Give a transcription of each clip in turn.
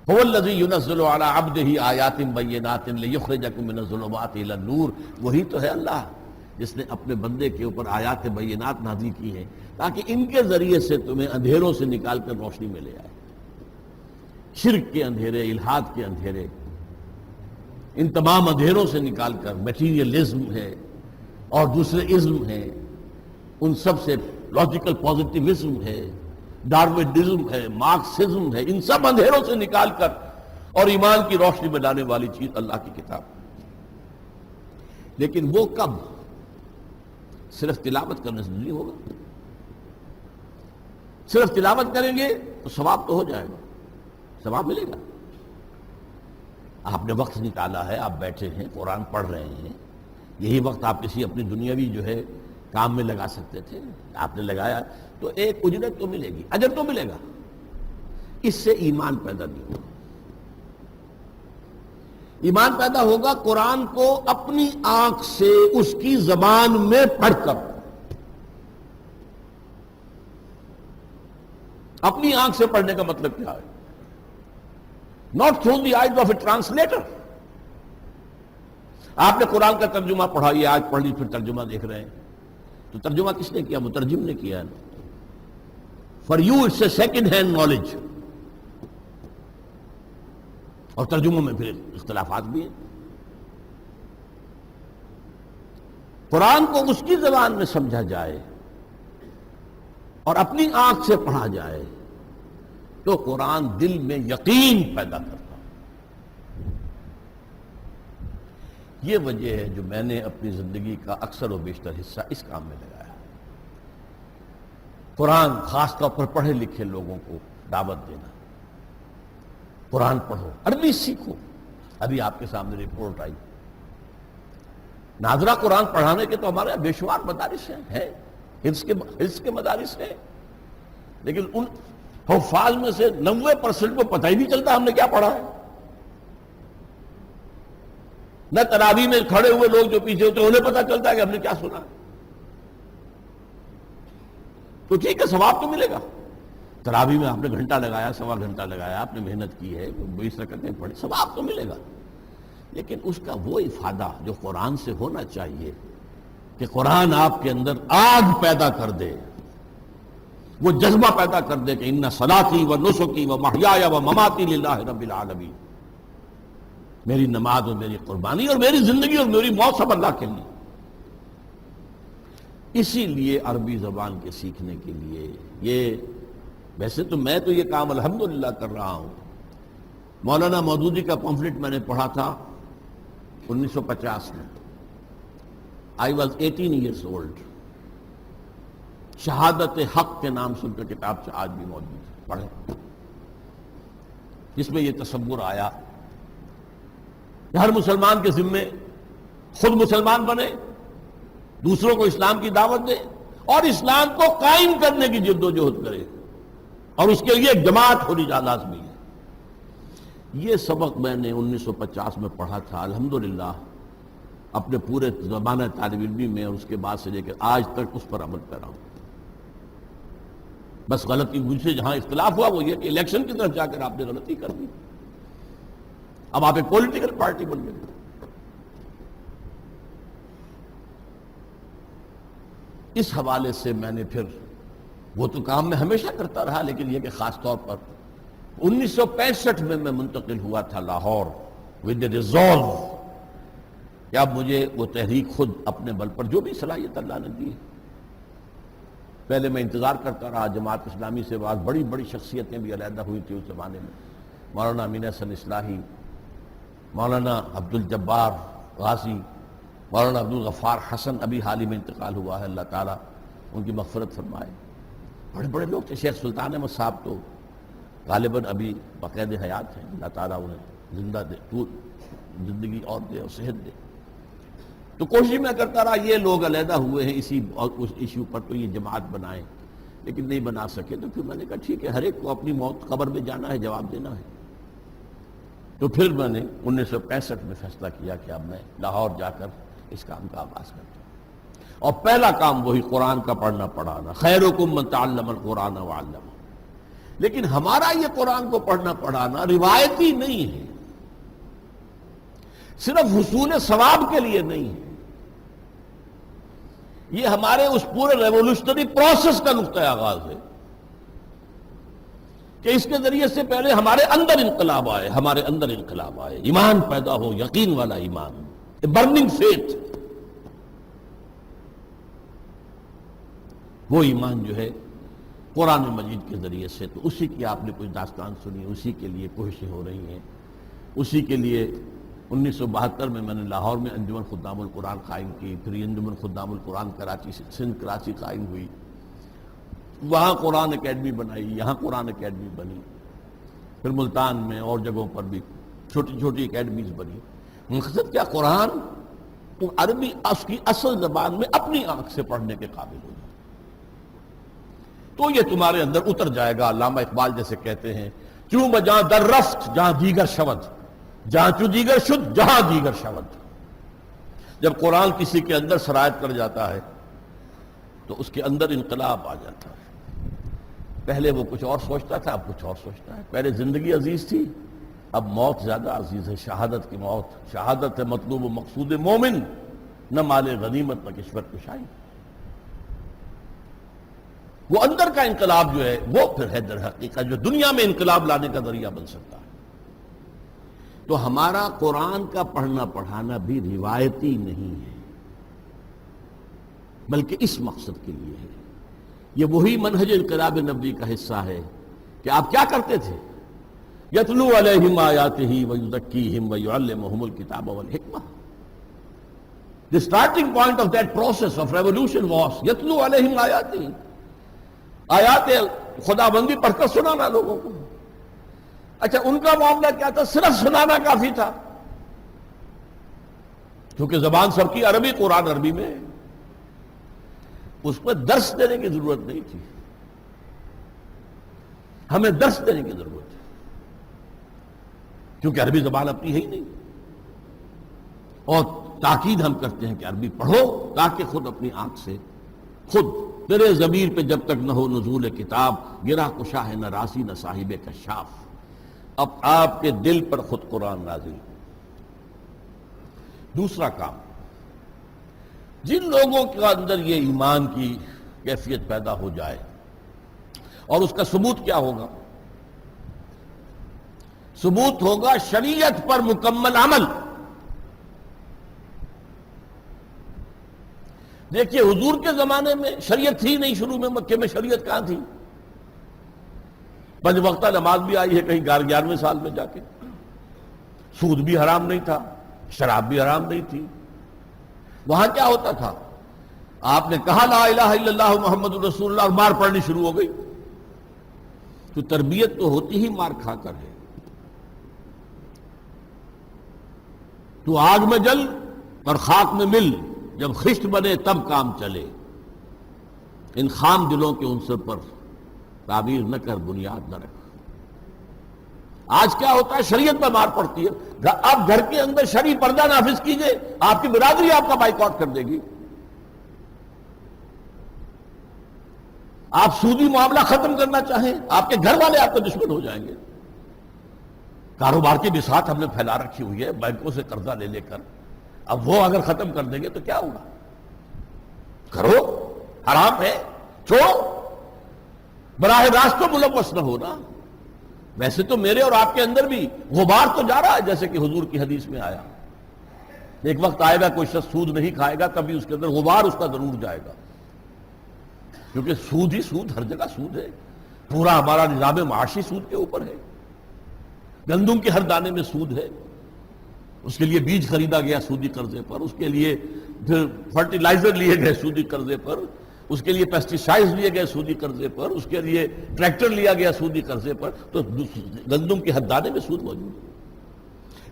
هو الذی ينزل على عبده آیات بینات لیخرجکم من الظلمات الی النور، وہی تو ہے اللہ جس نے اپنے بندے کے اوپر آیات بینات نازل کی ہیں تاکہ ان کے ذریعے سے تمہیں اندھیروں سے نکال کر روشنی میں لے آئے۔ شرک کے اندھیرے، الحاد کے اندھیرے، ان تمام اندھیروں سے نکال کر میٹیریلزم ہے اور دوسرے ازم ہیں، ان سب سے لاجیکل پازیٹیوزم ہے، ڈارونزم ہے، مارکسزم ہے، ان سب اندھیروں سے نکال کر اور ایمان کی روشنی میں لانے والی چیز اللہ کی کتاب۔ لیکن وہ کب؟ صرف تلاوت کرنے سے نہیں ہوگا۔ صرف تلاوت کریں گے تو ثواب تو ہو جائے گا، ثواب ملے گا۔ آپ نے وقت نکالا ہے، آپ بیٹھے ہیں قرآن پڑھ رہے ہیں، یہی وقت آپ کسی اپنی دنیاوی جو ہے کام میں لگا سکتے تھے، آپ نے لگایا تو ایک اجرت تو ملے گی، اجر تو ملے گا۔ اس سے ایمان پیدا نہیں ہوگا۔ ایمان پیدا ہوگا قرآن کو اپنی آنکھ سے اس کی زبان میں پڑھ کر۔ اپنی آنکھ سے پڑھنے کا مطلب کیا ہے؟ not through the eyes of a translator۔ آپ نے قرآن کا ترجمہ پڑھا، یہ آج پڑھ لی، پھر ترجمہ دیکھ رہے ہیں، تو ترجمہ کس نے کیا؟ مترجم نے کیا ہے۔ For you it's a second hand knowledge۔ اور ترجموں میں پھر اختلافات بھی ہیں۔ قرآن کو اس کی زبان میں سمجھا جائے اور اپنی آنکھ سے پڑھا جائے تو قرآن دل میں یقین پیدا کرتا ہے۔ یہ وجہ ہے جو میں نے اپنی زندگی کا اکثر و بیشتر حصہ اس کام میں لگایا۔ قرآن خاص طور پر پڑھے لکھے لوگوں کو دعوت دینا، قرآن پڑھو، عربی سیکھو۔ ابھی آپ کے سامنے رپورٹ آئی، ناظرہ قرآن پڑھانے کے تو ہمارے بے شمار مدارس ہیں، حفظ کے مدارس ہیں، لیکن ان حفاظ میں سے 90% کو پتہ ہی نہیں چلتا ہم نے کیا پڑھا ہے۔ نہ تراویح میں کھڑے ہوئے لوگ جو پیچھے ہوتے ہیں انہیں پتہ چلتا ہے کہ ہم نے کیا سنا ہے۔ تو ٹھیک ہے، ثواب تو ملے گا۔ تراویح میں آپ نے گھنٹہ لگایا، سوا گھنٹہ لگایا، آپ نے محنت کی ہے، 20 رکعتیں پڑھی، ثواب تو ملے گا۔ لیکن اس کا وہ افادہ جو قرآن سے ہونا چاہیے کہ قرآن آپ کے اندر آگ پیدا کر دے، وہ جذبہ پیدا کر دے کہ ان صلاتی و نسکی و محیای و مماتی للہ رب العالمین، میری نماز اور میری قربانی اور میری زندگی اور میری موت سب اللہ کے لیے۔ اسی لیے عربی زبان کے سیکھنے کے لیے یہ، ویسے تو میں تو یہ کام الحمدللہ کر رہا ہوں۔ مولانا مودودی کا پمفلٹ میں نے پڑھا تھا 1950 میں، I was 18 years old۔ شہادت حق کے نام سن کر کتاب سے آج بھی موجود ہے، پڑھیں، جس میں یہ تصور آیا کہ ہر مسلمان کے ذمے خود مسلمان بنے، دوسروں کو اسلام کی دعوت دے اور اسلام کو قائم کرنے کی جد و جہد کرے، اور اس کے لیے ایک جماعت ہونی لازمی ہے۔ یہ سبق میں نے 1950 میں پڑھا تھا، الحمدللہ اپنے پورے زمانہ طالب علمی میں اور اس کے بعد سے لے کر آج تک اس پر عمل کر رہا ہوں۔ بس غلطی مجھ سے جہاں اختلاف ہوا وہ یہ کہ الیکشن کی طرف جا کر آپ نے غلطی کر دی، اب آپ ایک پولیٹیکل پارٹی بن گئے۔ اس حوالے سے میں نے پھر وہ تو کام میں ہمیشہ کرتا رہا، لیکن یہ کہ خاص طور پر 1965 میں منتقل ہوا تھا لاہور ود ریزولو کہ اب مجھے وہ تحریک خود اپنے بل پر جو بھی صلاحیت اللہ نے دی ہے۔ پہلے میں انتظار کرتا رہا، جماعت اسلامی سے بعد بڑی بڑی شخصیتیں بھی علیحدہ ہوئی تھی اس زمانے میں، مولانا امین حسن اصلاحی، مولانا عبدالجبار غازی، مولانا عبدالغفار حسن، ابھی حال ہی میں انتقال ہوا ہے، اللہ تعالیٰ ان کی مغفرت فرمائے۔ بڑے بڑے لوگ تھے، شیخ سلطان احمد صاحب تو غالباً ابھی باقاعدہ حیات ہیں، اللہ تعالیٰ انہیں زندہ دے، تو زندگی اور دے اور صحت دے۔ تو کوشش میں کرتا رہا، یہ لوگ علیحدہ ہوئے ہیں اسی اور اس ایشو پر تو یہ جماعت بنائیں، لیکن نہیں بنا سکے۔ تو پھر میں نے کہا ٹھیک ہے، ہر ایک کو اپنی موت قبر میں جانا ہے، جواب دینا ہے۔ تو پھر میں نے 1965 میں فیصلہ کیا کہ اب میں لاہور جا کر اس کام کا آغاز کرتا ہوں، اور پہلا کام وہی قرآن کا پڑھنا پڑھانا۔ خیرکم من تعلم القرآن وعلمہ۔ لیکن ہمارا یہ قرآن کو پڑھنا پڑھانا روایتی نہیں ہے، صرف حصول ثواب کے لیے نہیں ہے، یہ ہمارے اس پورے ریولوشنری پروسیس کا نقطہ آغاز ہے کہ اس کے ذریعے سے پہلے ہمارے اندر انقلاب آئے، ہمارے اندر انقلاب آئے، ایمان پیدا ہو، یقین والا ایمان، برننگ فیتھ۔ وہ ایمان جو ہے قرآن مجید کے ذریعے سے، تو اسی کی آپ نے کوئی داستان سنی، اسی کے لیے کوششیں ہو رہی ہیں، اسی کے لیے 1972 میں نے لاہور میں انجمن خدام القرآن قائم کی، پھر یہ انجمن خدام القرآن کراچی سندھ کراچی قائم ہوئی، وہاں قرآن اکیڈمی بنائی، یہاں قرآن اکیڈمی بنی، پھر ملتان میں اور جگہوں پر بھی چھوٹی چھوٹی اکیڈمیز بنی۔ مقصد کیا؟ قرآن تو عربی اس کی اصل زبان میں اپنی آنکھ سے پڑھنے کے قابل ہو جائے تو یہ تمہارے اندر اتر جائے گا۔ علامہ اقبال جیسے کہتے ہیں، چوں بجاں در رفت جہاں دیگر شود، جہاں چو دیگر شد جہاں دیگر شود۔ جب قرآن کسی کے اندر سرایت کر جاتا ہے تو اس کے اندر انقلاب آ جاتا ہے۔ پہلے وہ کچھ اور سوچتا تھا، اب کچھ اور سوچتا ہے۔ پہلے زندگی عزیز تھی، اب موت زیادہ عزیز ہے، شہادت کی موت۔ شہادت ہے مطلوب و مقصود مومن، نہ مال غنیمت نہ کشور کشائی۔ وہ اندر کا انقلاب جو ہے وہ پھر ہے در حقیقت جو دنیا میں انقلاب لانے کا ذریعہ بن سکتا ہے۔ تو ہمارا قرآن کا پڑھنا پڑھانا بھی روایتی نہیں ہے، بلکہ اس مقصد کے لیے ہے۔ یہ وہی منہج انقلاب نبوی کا حصہ ہے کہ آپ کیا کرتے تھے؟ یتلو علیہم آیاتہ ویزکیہم ویعلمہم الکتاب والحکمہ۔ The starting point of that process of revolution was یتلو علیہم آیاتہ، آیات خدا بندی پڑھ کر سنانا لوگوں کو۔ اچھا ان کا معاملہ کیا تھا؟ صرف سنانا کافی تھا، کیونکہ زبان سب کی عربی، قرآن عربی میں، اس میں درس دینے کی ضرورت نہیں تھی۔ ہمیں درس دینے کی ضرورت ہے کیونکہ عربی زبان اپنی ہے ہی نہیں، اور تاکید ہم کرتے ہیں کہ عربی پڑھو تاکہ خود اپنی آنکھ سے خود تیرے ضمیر پہ جب تک نہ ہو نزول کتاب، گرہ کشا ہے نہ راسی نہ صاحب کشاف۔ اب آپ کے دل پر خود قرآن نازل۔ دوسرا کام، جن لوگوں کے اندر یہ ایمان کی کیفیت پیدا ہو جائے، اور اس کا ثبوت کیا ہوگا؟ ثبوت ہوگا شریعت پر مکمل عمل۔ دیکھیے حضور کے زمانے میں شریعت تھی نہیں، شروع میں مکے میں شریعت کہاں تھی؟ 5 وقتہ نماز بھی آئی ہے کہیں 11ویں سال میں جا کے، سود بھی حرام نہیں تھا، شراب بھی حرام نہیں تھی۔ وہاں کیا ہوتا تھا؟ آپ نے کہا لا الہ الا اللہ محمد رسول اللہ اور مار پڑنی شروع ہو گئی۔ تو تربیت تو ہوتی ہی مار کھا کر ہے۔ تو آگ میں جل اور خاک میں مل، جب خشت بنے تب کام چلے، ان خام دلوں کے عنصر پر تعبیر نہ کر، بنیاد نہ رکھ۔ آج کیا ہوتا ہے؟ شریعت پر مار پڑتی ہے۔ آپ گھر کے اندر شرعی پردہ نافذ کیجئے، آپ کی برادری آپ کا بائیکاٹ کر دے گی۔ آپ سودی معاملہ ختم کرنا چاہیں، آپ کے گھر والے آپ کے دشمن ہو جائیں گے۔ کاروبار کی بساط ہم نے پھیلا رکھی ہوئی ہے بینکوں سے قرضہ لے لے کر، اب وہ اگر ختم کر دیں گے تو کیا ہوگا؟ کرو، حرام ہے، چھوڑو، براہ راست تو ملوث نہ ہونا۔ ویسے تو میرے اور آپ کے اندر بھی غبار تو جا رہا ہے، جیسے کہ حضور کی حدیث میں آیا، ایک وقت آئے گا کوئی شخص سود نہیں کھائے گا، کبھی اس کے اندر غبار اس کا ضرور جائے گا، کیونکہ سود ہی سود، ہر جگہ سود ہے۔ پورا ہمارا نظام معاشی سود کے اوپر ہے۔ گندم کے ہر دانے میں سود ہے، اس کے لیے بیج خریدا گیا سودی قرضے پر، اس کے لیے پھر فرٹیلائزر لیے گئے سودی قرضے پر، اس کے لیے پیسٹیسائڈز لیے گئے سودی قرضے پر، اس کے لیے ٹریکٹر لیا گیا سودی قرضے پر۔ تو گندم کے ہر دانے میں سود موجود ہے،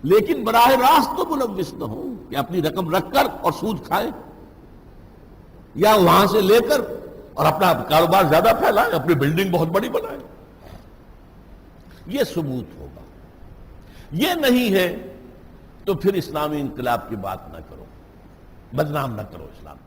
لیکن براہ راست تو ملوث نہ ہو کہ اپنی رقم رکھ کر اور سود کھائیں، یا وہاں سے لے کر اور اپنا کاروبار زیادہ پھیلائیں، اپنی بلڈنگ بہت بڑی بنائیں۔ یہ ثبوت ہوگا۔ یہ نہیں ہے تو پھر اسلامی انقلاب کی بات نہ کرو، بدنام نہ کرو اسلام۔